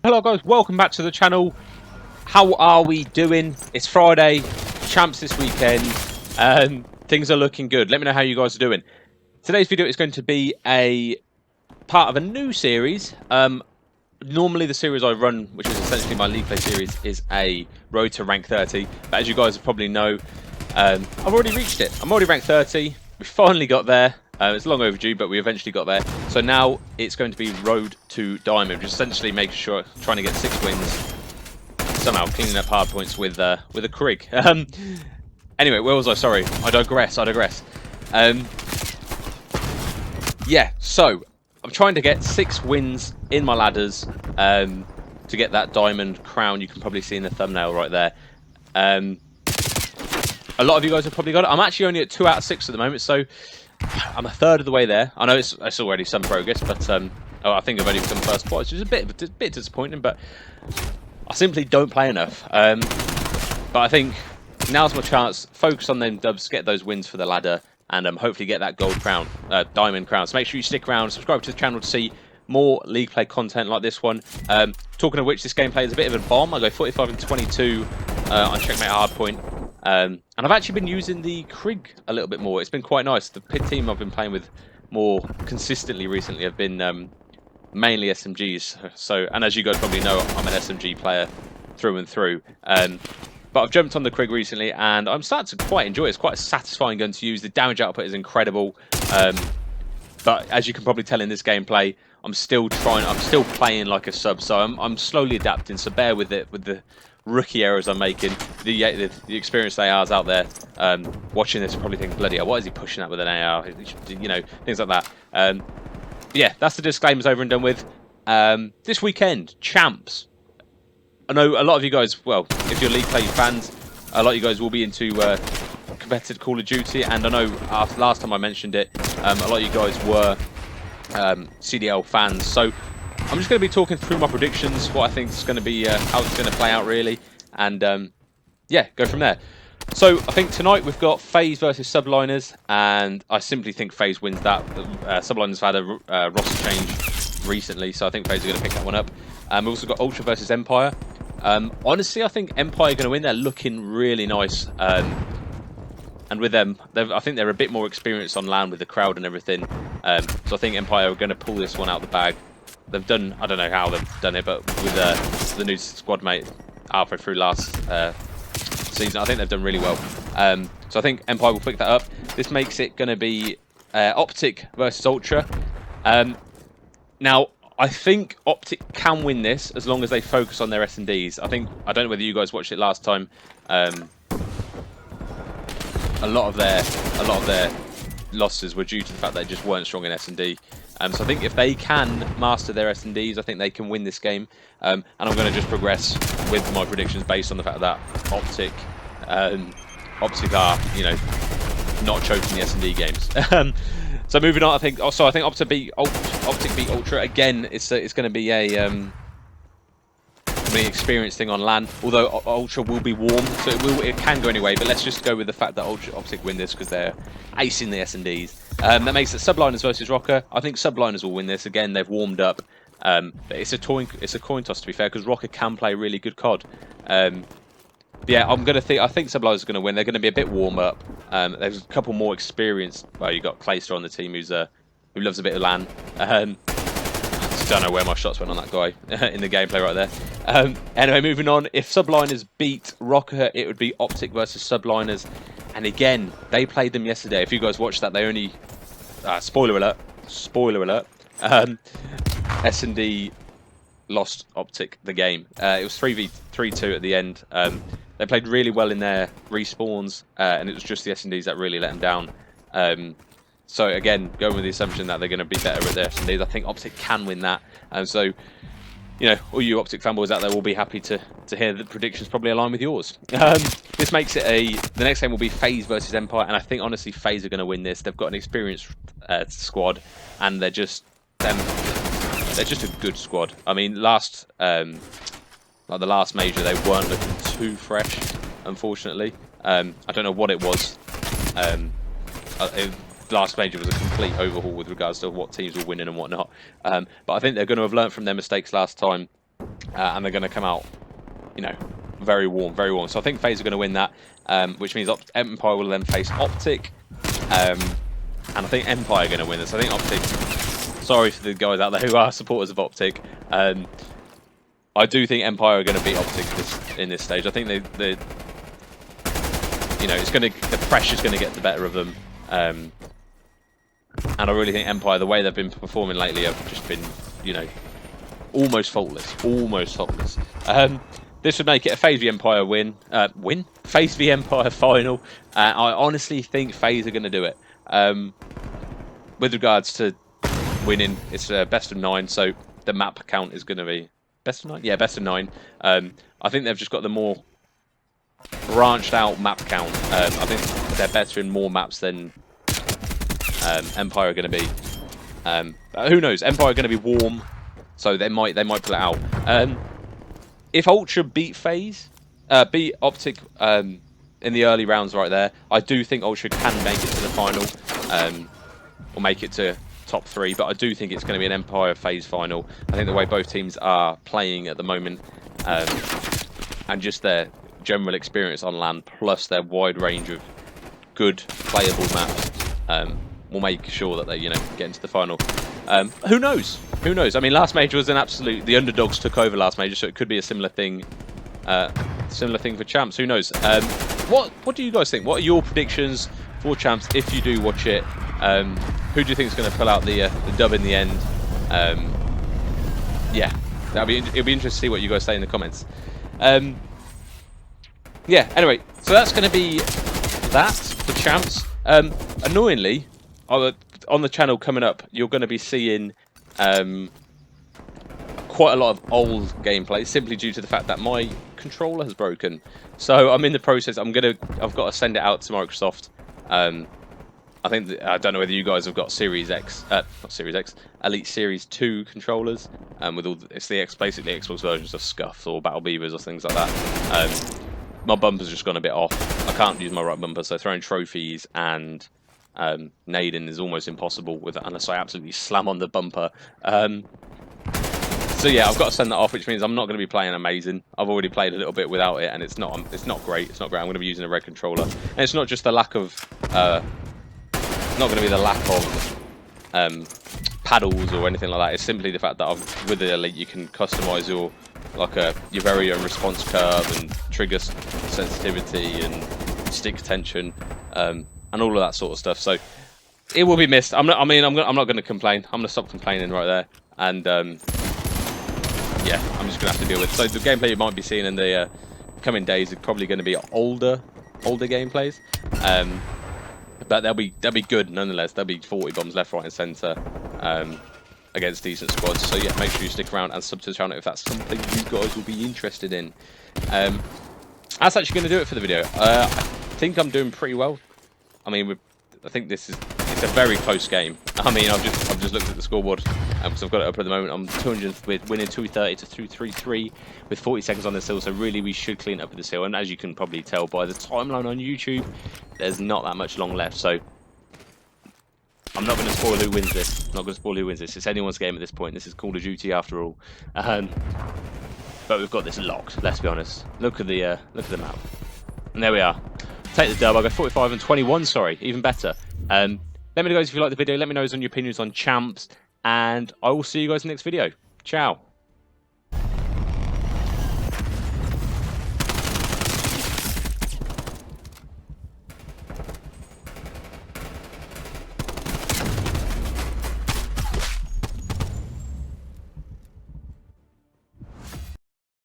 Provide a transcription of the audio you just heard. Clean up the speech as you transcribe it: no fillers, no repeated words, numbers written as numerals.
Hello guys, welcome back to the channel. How are we doing? It's Friday, champs this weekend. Things are looking good. Let me know how you guys are doing. Today's video is going to be a part of a new series. Normally the series I run, which is essentially my League Play series, is a road to rank 30. But as you guys probably know, I've already reached it. I'm already ranked 30. We finally got there. It's long overdue, but we eventually got there. So now it's going to be road to diamond, which is essentially making sure, trying to get 6 wins, somehow cleaning up hard points with a Krig. Anyway, where was I? Sorry, I digress. Yeah, so I'm trying to get 6 wins in my ladders to get that diamond crown. You can probably see in the thumbnail right there. A lot of you guys have probably got it. I'm actually only at 2 out of 6 at the moment, so I'm a third of the way there. I know it's already some progress, but I think I've only become first twice, which is a bit disappointing, but I simply don't play enough. But I think now's my chance. Focus on them dubs, get those wins for the ladder, and hopefully get that gold crown, diamond crown. So make sure you stick around, subscribe to the channel to see more League Play content like this one. Talking of which, this gameplay is a bit of a bomb. I go 45 and 22 on checkmate hardpoint. And I've actually been using the Krig a little bit more. It's been quite nice. The pit team I've been playing with more consistently recently have been mainly SMGs. So, and as you guys probably know, I'm an SMG player through and through. But I've jumped on the Krig recently, and I'm starting to quite enjoy it. It's quite a satisfying gun to use. The damage output is incredible. But as you can probably tell in this gameplay, I'm still playing like a sub. So I'm slowly adapting. So bear with it, with the rookie errors I'm making. The experienced ARs out there watching this will probably think, bloody hell, what is he pushing at with an AR? You know, things like that. Yeah, that's the disclaimers over and done with. This weekend, champs. I know a lot of you guys, well, if you're League Play fans, a lot of you guys will be into competitive Call of Duty, and I know last time I mentioned it, a lot of you guys were CDL fans. So I'm just going to be talking through my predictions, what I think is going to be, how it's going to play out really, and yeah, go from there. So I think tonight we've got FaZe versus Subliners, and I simply think FaZe wins that. Subliners have had a roster change recently, so I think FaZe are going to pick that one up. We've also got Ultra versus Empire. Honestly, I think Empire are going to win. They're looking really nice. And with them, I think they're a bit more experienced on land with the crowd and everything. So I think Empire are going to pull this one out the bag. They've done, I don't know how they've done it, but with the new squad mate halfway through last season, I think they've done really well. So I think Empire will pick that up. This makes it going to be Optic versus Ultra. Now, I think Optic can win this as long as they focus on their S&Ds. I don't know whether you guys watched it last time. A lot of their losses were due to the fact they just weren't strong in S&D. So I think if they can master their S&Ds, I think they can win this game. And I'm going to just progress with my predictions based on the fact that Optic are, you know, not choking the S&D games. So moving on, I think Optic beat Ultra again. It's going to be a experienced thing on LAN. Although Ultra will be warm, so it can go anyway. But let's just go with the fact that Optic win this because they're acing the S&Ds. That makes it Subliners versus Rocker. I think Subliners will win this again. They've warmed up. But it's a coin toss to be fair, because Rocker can play really good COD. Yeah, I think Subliners are going to win. They're going to be a bit warm up. There's a couple more experienced. Well, you got Clayster on the team who loves a bit of LAN. I just don't know where my shots went on that guy in the gameplay right there. Anyway, moving on. If Subliners beat Rocker, it would be Optic versus Subliners. And again, they played them yesterday. If you guys watched that, they only spoiler alert. S&D lost Optic the game. It was 3v2 at the end. They played really well in their respawns, and it was just the S&Ds that really let them down. So again, going with the assumption that they're going to be better at their S&Ds, I think Optic can win that. And so, you know, all you Optic fanboys out there will be happy to hear the predictions probably align with yours. This makes it the next game will be FaZe versus Empire, and I think honestly FaZe are going to win this. They've got an experienced squad, and they're just a good squad. I mean, like the last major, they weren't looking too fresh, unfortunately. I don't know what it was. Last major was a complete overhaul with regards to what teams were winning and whatnot. But I think they're going to have learned from their mistakes last time. and they're going to come out, you know, very warm, very warm. So I think FaZe are going to win that, which means Empire will then face Optic, and I think Empire are going to win this. I think Optic. Sorry for the guys out there who are supporters of Optic. I do think Empire are going to beat Optic in this stage. I think they you know, the pressure's going to get the better of them, and I really think Empire, the way they've been performing lately, have just been, you know, almost faultless, This would make it a FaZe v Empire FaZe v Empire final. I honestly think FaZe are going to do it. With regards to winning, it's a best of 9, so the map count is going to be best of 9. Yeah, best of 9. I think they've just got the more branched out map count. I think they're better in more maps than Empire are going to be. Who knows? Empire are going to be warm, so they might pull it out. If Ultra beat FaZe, beat Optic in the early rounds right there, I do think Ultra can make it to the final, or make it to top 3. But I do think it's going to be an Empire FaZe final. I think the way both teams are playing at the moment, and just their general experience on LAN, plus their wide range of good playable maps, will make sure that they, you know, get into the final. Who knows? Who knows? I mean, last major was an absolute. The underdogs took over last major, so it could be a similar thing. Similar thing for champs. Who knows? What do you guys think? What are your predictions for champs if you do watch it? Who do you think is going to pull out the dub in the end? Yeah, it'll be interesting to see what you guys say in the comments. Yeah. Anyway, so that's going to be that for champs. Annoyingly, on the channel coming up, you're going to be seeing quite a lot of old gameplay, simply due to the fact that my controller has broken. So I'm in the process. I've got to send it out to Microsoft. I think I don't know whether you guys have got Series X, not Series X, Elite Series 2 controllers, with all it's the basically Xbox versions of Scuffs or Battle Beavers or things like that. My bumper's just gone a bit off. I can't use my right bumper, so throwing trophies and nading is almost impossible with it unless I absolutely slam on the bumper. So yeah, I've got to send that off, which means I'm not going to be playing amazing. I've already played a little bit without it, and it's not great. It's not great. I'm going to be using a red controller, and it's not just the lack of not going to be the lack of paddles or anything like that. It's simply the fact that with the Elite you can customize your very own response curve and trigger sensitivity and stick tension, and all of that sort of stuff. So it will be missed. I'm not going to complain. I'm going to stop complaining right there, and yeah, I'm just going to have to deal with it. So the gameplay you might be seeing in the coming days is probably going to be older gameplays, but they'll be good nonetheless. There'll be 40 bombs left, right, and centre against decent squads. So yeah, make sure you stick around and sub to the channel if that's something you guys will be interested in. That's actually going to do it for the video. I think I'm doing pretty well. I mean, I think it's a very close game. I mean, I've just looked at the scoreboard because I've got it up at the moment. I'm 200 with winning 230 to 233 with 40 seconds on this hill. So really, we should clean up with this hill. And as you can probably tell by the timeline on YouTube, there's not that much long left. So I'm not going to spoil who wins this. I'm not going to spoil who wins this. It's anyone's game at this point. This is Call of Duty after all. But we've got this locked. Let's be honest. Look at the map, and there we are. Take the dub. I go 45 and 21. Sorry, even better. Let me know, guys, if you like the video. Let me know on your opinions on champs, and I will see you guys in the next video. Ciao.